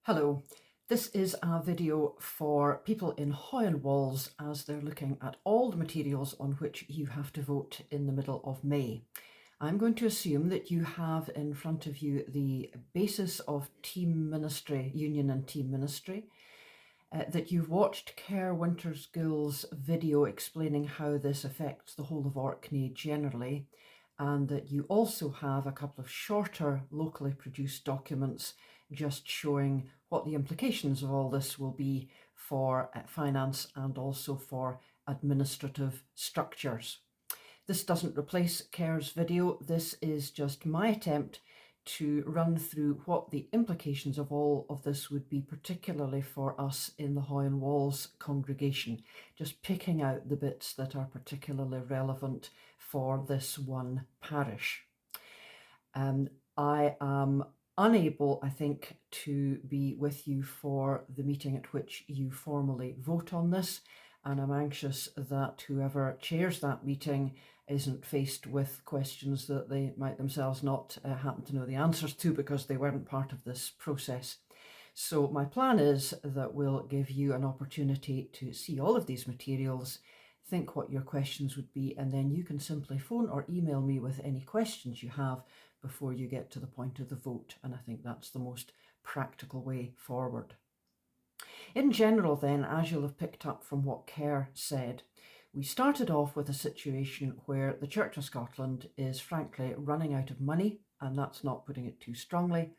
Hello, this is a video for people in Hoyan Walls as they're looking at all the materials on which you have to vote in the middle of May. I'm going to assume that you have in front of you the basis of team ministry, union and team ministry, that you've watched Kerr Winters-Gill's video explaining how this affects the whole of Orkney generally, and that you also have a couple of shorter locally produced documents just showing what the implications of all this will be for finance and also for administrative structures. This doesn't replace Kerr's video. This is just my attempt to run through what the implications of all of this would be, particularly for us in the Hoyan Walls congregation, just picking out the bits that are particularly relevant for this one parish. I am unable, I think, to be with you for the meeting at which you formally vote on this, and I'm anxious that whoever chairs that meeting isn't faced with questions that they might themselves not happen to know the answers to because they weren't part of this process. So my plan is that we'll give you an opportunity to see all of these materials, think what your questions would be, and then you can simply phone or email me with any questions you have before you get to the point of the vote. And I think that's the most practical way forward. In general then, as you'll have picked up from what Kerr said, we started off with a situation where the Church of Scotland is frankly running out of money, and that's not putting it too strongly,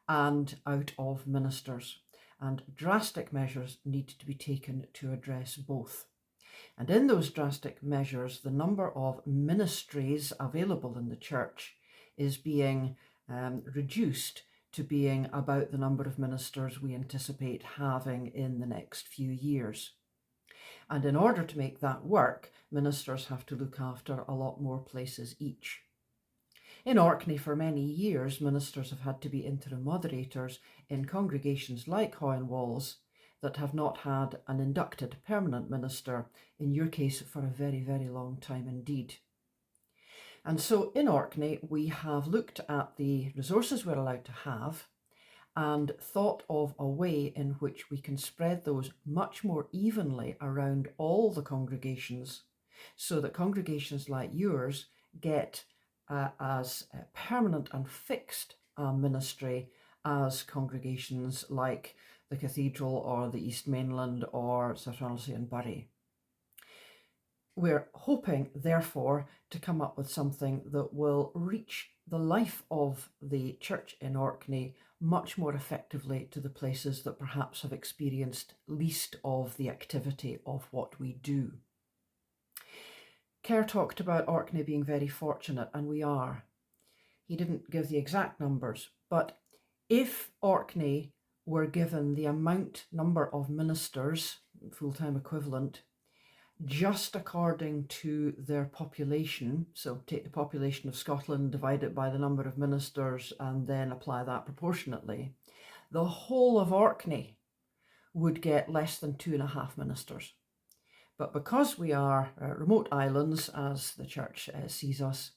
and out of ministers. And drastic measures need to be taken to address both. And in those drastic measures, the number of ministries available in the church is being reduced to being about the number of ministers we anticipate having in the next few years. And in order to make that work, ministers have to look after a lot more places each. In Orkney, for many years, ministers have had to be interim moderators in congregations like Hoyan Walls that have not had an inducted permanent minister, in your case for a very, very long time indeed. And so in Orkney, we have looked at the resources we're allowed to have and thought of a way in which we can spread those much more evenly around all the congregations so that congregations like yours get as permanent and fixed a ministry as congregations like the Cathedral or the East Mainland or South Ronaldsay and Bury. We're hoping, therefore, to come up with something that will reach the life of the church in Orkney much more effectively to the places that perhaps have experienced least of the activity of what we do. Kerr talked about Orkney being very fortunate, and we are. He didn't give the exact numbers, but if Orkney were given the number of ministers, full-time equivalent, just according to their population, so take the population of Scotland, divide it by the number of ministers, and then apply that proportionately, the whole of Orkney would get less than 2.5 ministers. But because we are remote islands, as the church sees us,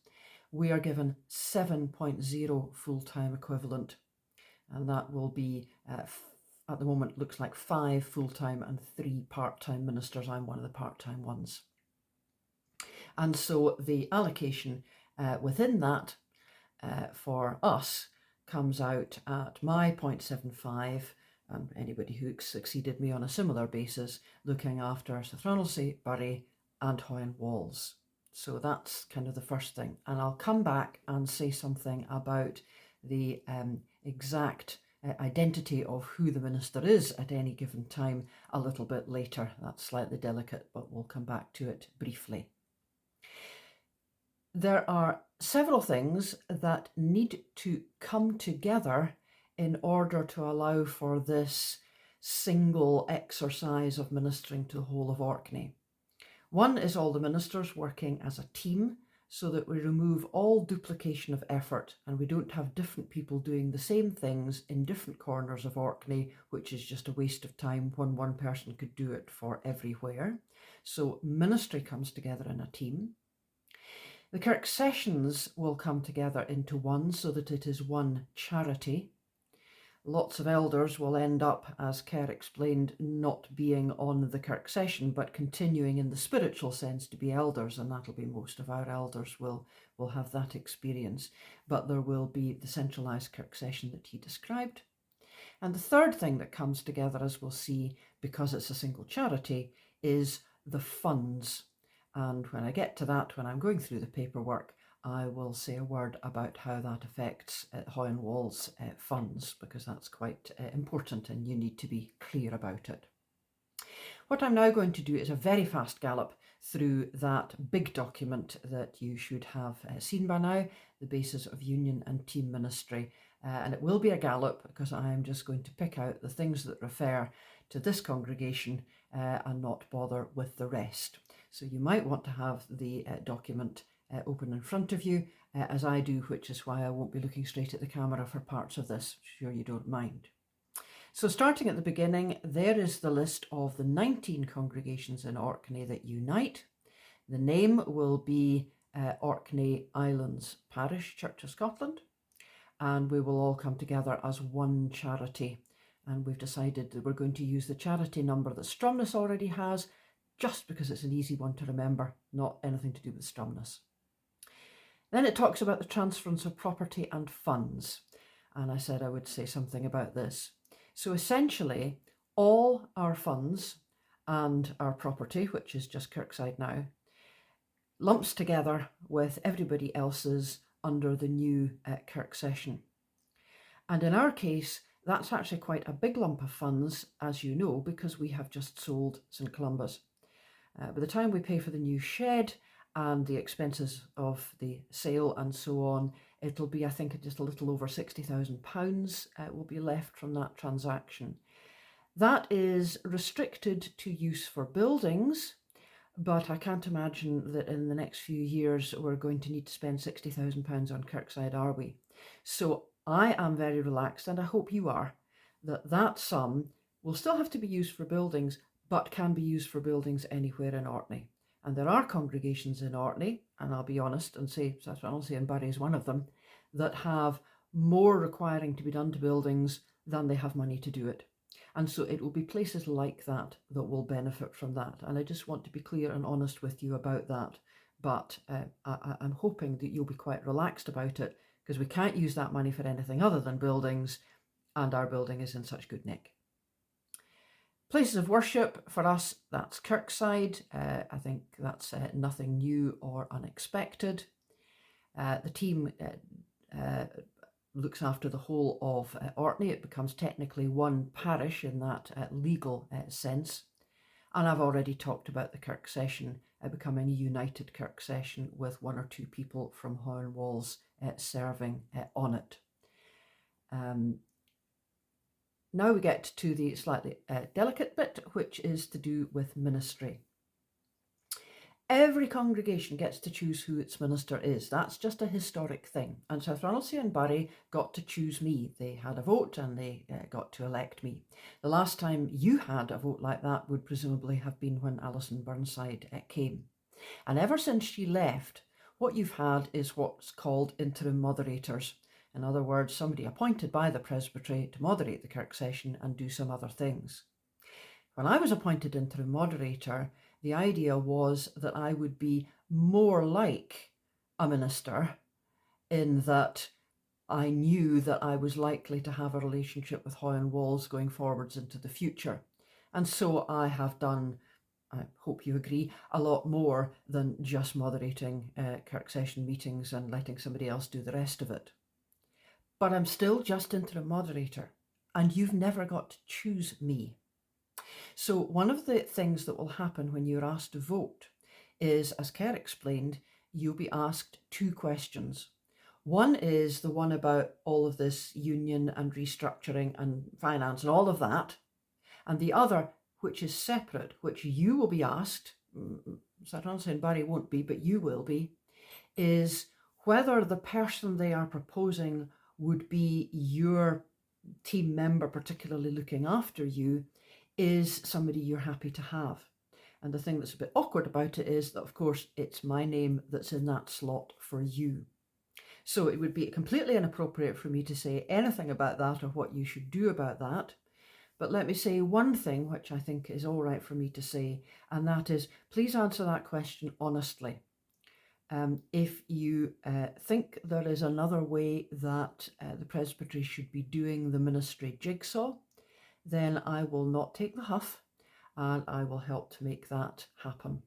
we are given 7.0 full-time equivalent, and that will be at the moment looks like 5 full-time and 3 part-time ministers. I'm one of the part-time ones. And so the allocation within that for us comes out at my 0.75, and anybody who succeeded me on a similar basis, looking after South Ronaldsay, Bury and Hoyan Walls. So that's kind of the first thing. And I'll come back and say something about the exact identity of who the minister is at any given time a little bit later. That's slightly delicate, but we'll come back to it briefly. There are several things that need to come together in order to allow for this single exercise of ministering to the whole of Orkney. One is all the ministers working as a team, so that we remove all duplication of effort and we don't have different people doing the same things in different corners of Orkney, which is just a waste of time when one person could do it for everywhere. So ministry comes together in a team. The Kirk sessions will come together into one so that it is one charity. Lots of elders will end up, as Kerr explained, not being on the kirk session, but continuing in the spiritual sense to be elders, and that'll be most of our elders will have that experience. But there will be the centralised kirk session that he described. And the third thing that comes together, as we'll see, because it's a single charity, is the funds. And when I get to that, when I'm going through the paperwork, I will say a word about how that affects Hohenwald's funds, because that's quite important and you need to be clear about it. What I'm now going to do is a very fast gallop through that big document that you should have seen by now, the basis of union and team ministry. And it will be a gallop because I am just going to pick out the things that refer to this congregation and not bother with the rest. So you might want to have the document open in front of you, as I do, which is why I won't be looking straight at the camera for parts of this. Sure you don't mind. So starting at the beginning, there is the list of the 19 congregations in Orkney that unite. The name will be Orkney Islands Parish Church of Scotland, and we will all come together as one charity. And we've decided that we're going to use the charity number that Stromness already has, just because it's an easy one to remember, not anything to do with Stromness. Then it talks about the transference of property and funds, and I said I would say something about this. So essentially, all our funds and our property, which is just Kirkside now, lumps together with everybody else's under the new kirk session. And in our case, that's actually quite a big lump of funds, as you know, because we have just sold St Columba's. By the time we pay for the new shed and the expenses of the sale and so on, it'll be, I think, just a little over £60,000 will be left from that transaction. That is restricted to use for buildings, but I can't imagine that in the next few years we're going to need to spend £60,000 on Kirkside, are we? So I am very relaxed, and I hope you are, that that sum will still have to be used for buildings, but can be used for buildings anywhere in Orkney. And there are congregations in Orkney, and I'll be honest and say, Sassafrannelcy and Bury is one of them, that have more requiring to be done to buildings than they have money to do it. And so it will be places like that that will benefit from that. And I just want to be clear and honest with you about that. But I'm hoping that you'll be quite relaxed about it, because we can't use that money for anything other than buildings, and our building is in such good nick. Places of worship, for us, that's Kirkside. I think that's nothing new or unexpected. The team looks after the whole of Orkney. It becomes technically one parish in that legal sense. And I've already talked about the kirk session becoming a united kirk session with one or two people from Hohenwalds serving on it. Now we get to the slightly delicate bit, which is to do with ministry. Every congregation gets to choose who its minister is. That's just a historic thing. And Sassafrannelcy and Bury got to choose me. They had a vote and they got to elect me. The last time you had a vote like that would presumably have been when Alison Burnside came. And ever since she left, what you've had is what's called interim moderators. In other words, somebody appointed by the presbytery to moderate the kirk session and do some other things. When I was appointed interim moderator, the idea was that I would be more like a minister in that I knew that I was likely to have a relationship with Hohenwalds going forwards into the future. And so I have done, I hope you agree, a lot more than just moderating kirk session meetings and letting somebody else do the rest of it. But I'm still just interim moderator, and you've never got to choose me. So one of the things that will happen when you're asked to vote is, as Kerr explained, you'll be asked two questions. One is the one about all of this union and restructuring and finance and all of that. And the other, which is separate, which you will be asked, Sassafrannelcy and Bury won't be, but you will be, is whether the person they are proposing would be your team member, particularly looking after you, is somebody you're happy to have. And the thing that's a bit awkward about it is that, of course, it's my name that's in that slot for you. So it would be completely inappropriate for me to say anything about that or what you should do about that. But let me say one thing which I think is all right for me to say, and that is, please answer that question honestly. If you think there is another way that the presbytery should be doing the ministry jigsaw, then I will not take the huff and I will help to make that happen.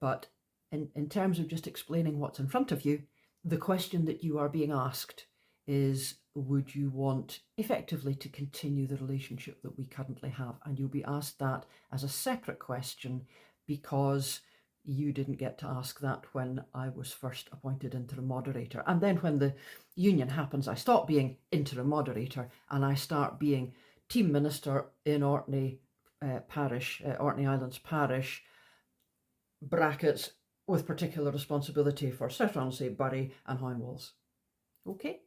But in terms of just explaining what's in front of you, the question that you are being asked is, would you want effectively to continue the relationship that we currently have? And you'll be asked that as a separate question because you didn't get to ask that when I was first appointed interim moderator. And then when the union happens, I stop being interim moderator and I start being team minister in Orkney Parish, Orkney Islands Parish, brackets, with particular responsibility for South Ronaldsay, Bury and Hindwalls. Okay.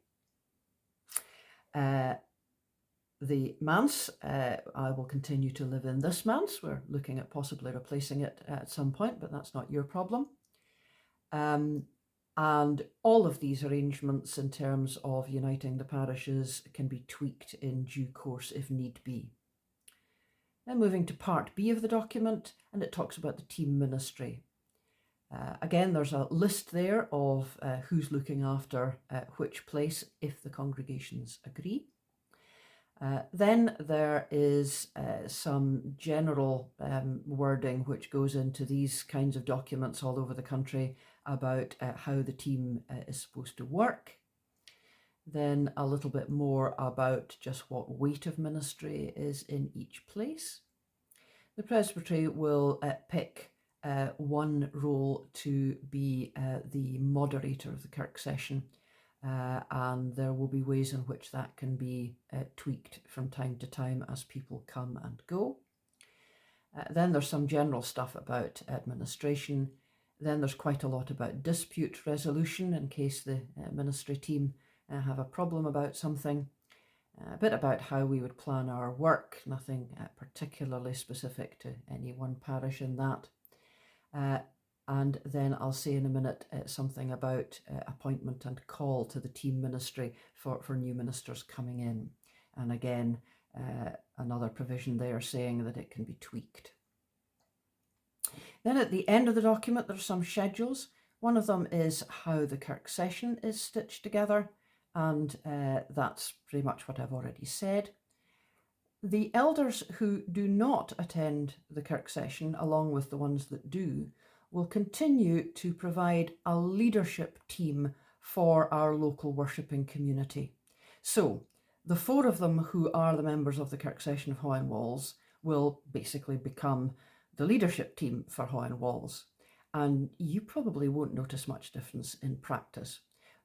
The manse, I will continue to live in this manse. We're looking at possibly replacing it at some point, but that's not your problem. And all of these arrangements in terms of uniting the parishes can be tweaked in due course if need be. Then moving to part B of the document, and it talks about the team ministry. Again, there's a list there of who's looking after which place if the congregations agree. Then there is some general wording which goes into these kinds of documents all over the country about how the team is supposed to work. Then a little bit more about just what weight of ministry is in each place. The presbytery will pick one role to be the moderator of the kirk session, and there will be ways in which that can be tweaked from time to time as people come and go. Then there's some general stuff about administration. Then there's quite a lot about dispute resolution in case the ministry team have a problem about something. A bit about how we would plan our work, nothing particularly specific to any one parish in that. And then I'll say in a minute something about appointment and call to the team ministry for new ministers coming in. And again, another provision there saying that it can be tweaked. Then at the end of the document, there are some schedules. One of them is how the kirk session is stitched together. And that's pretty much what I've already said. The elders who do not attend the kirk session, along with the ones that do, will continue to provide a leadership team for our local worshipping community. So the 4 of them who are the members of the kirk session of Hindwalls will basically become the leadership team for Hindwalls. And you probably won't notice much difference in practice.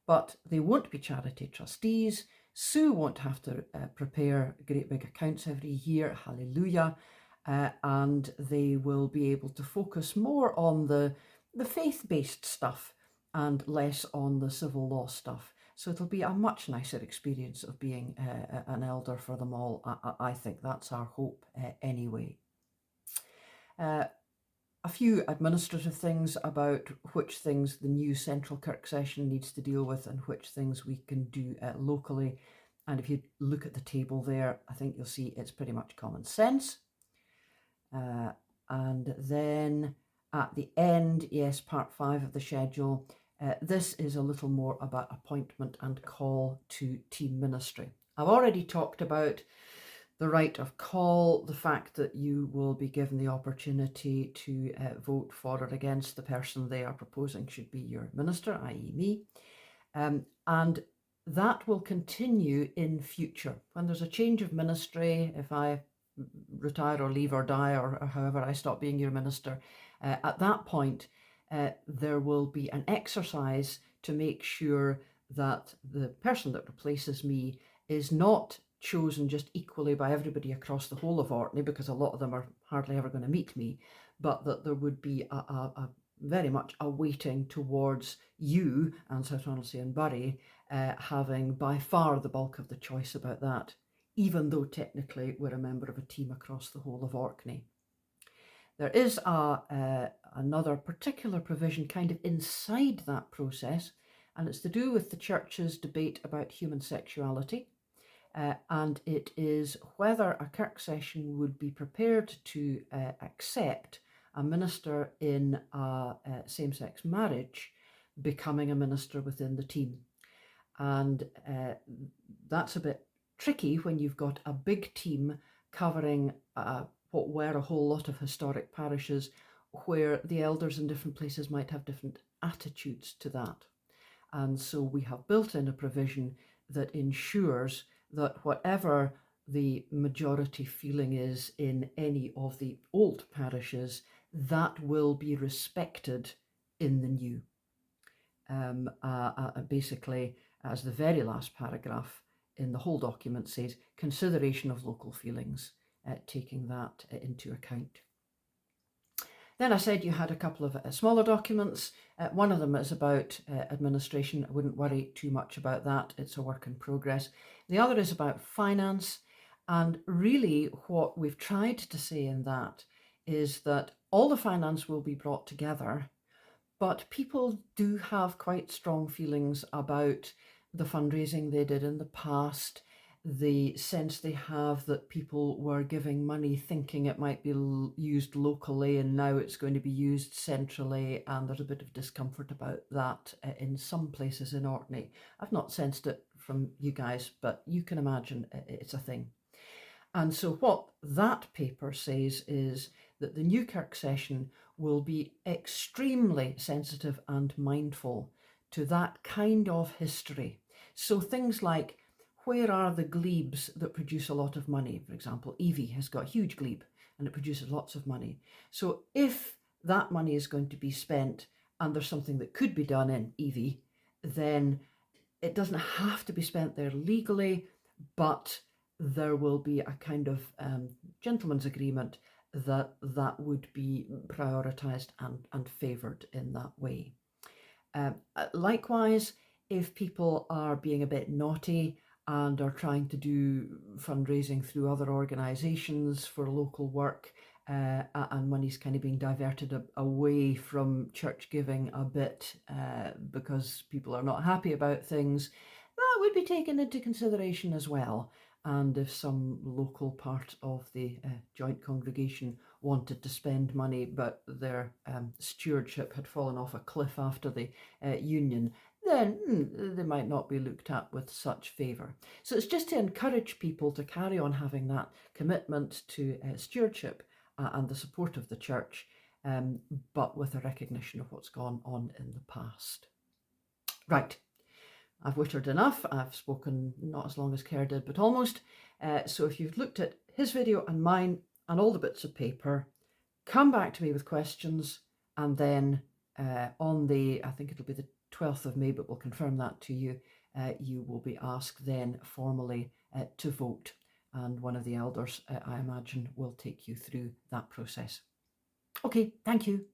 But they won't be charity trustees. Sue won't have to prepare great big accounts every year, hallelujah, and they will be able to focus more on the faith-based stuff and less on the civil law stuff. So it'll be a much nicer experience of being an elder for them all. I think that's our hope anyway. A few administrative things about which things the new central kirk session needs to deal with and which things we can do locally. And if you look at the table there, I think you'll see it's pretty much common sense. And then at the end, yes, part 5 of the schedule, this is a little more about appointment and call to team ministry. I've already talked about the right of call, the fact that you will be given the opportunity to vote for or against the person they are proposing should be your minister, i.e. me. And that will continue in future. When there's a change of ministry, if I retire or leave or die or however I stop being your minister, at that point there will be an exercise to make sure that the person that replaces me is not chosen just equally by everybody across the whole of Orkney, because a lot of them are hardly ever going to meet me, but that there would be a very much a weighting towards you and South Ronaldsay and Bury having by far the bulk of the choice about that, even though technically we're a member of a team across the whole of Orkney. There is another particular provision kind of inside that process, and it's to do with the church's debate about human sexuality. And it is whether a kirk session would be prepared to accept a minister in a same-sex marriage becoming a minister within the team. And that's a bit tricky when you've got a big team covering what were a whole lot of historic parishes, where the elders in different places might have different attitudes to that. And so we have built in a provision that ensures that whatever the majority feeling is in any of the old parishes, that will be respected in the new. Basically, as the very last paragraph in the whole document says, consideration of local feelings, taking that into account. Then I said you had a couple of smaller documents. One of them is about administration. I wouldn't worry too much about that. It's a work in progress. The other is about finance. And really what we've tried to say in that is that all the finance will be brought together, but people do have quite strong feelings about the fundraising they did in the past, the sense they have that people were giving money thinking it might be used locally and now it's going to be used centrally, and there's a bit of discomfort about that in some places in Orkney. I've not sensed it from you guys, but you can imagine it's a thing. And so what that paper says is that the new kirk session will be extremely sensitive and mindful to that kind of history. So things like, where are the glebes that produce a lot of money? For example, Evie has got a huge glebe and it produces lots of money. So if that money is going to be spent and there's something that could be done in Evie, then it doesn't have to be spent there legally, but there will be a kind of gentleman's agreement that that would be prioritised and favoured in that way. Likewise, if people are being a bit naughty and are trying to do fundraising through other organisations for local work, and money's kind of being diverted away from church giving a bit because people are not happy about things, that would be taken into consideration as well. And if some local part of the joint congregation wanted to spend money, but their stewardship had fallen off a cliff after the union, then they might not be looked at with such favour. So it's just to encourage people to carry on having that commitment to stewardship and the support of the church, but with a recognition of what's gone on in the past. Right. I've wittered enough. I've spoken not as long as Kerr did, but almost. So if you've looked at his video and mine and all the bits of paper, come back to me with questions, and then on the, I think it'll be the 12th of May, but we'll confirm that to you, you will be asked then formally to vote. And one of the elders, I imagine, will take you through that process. Okay, thank you.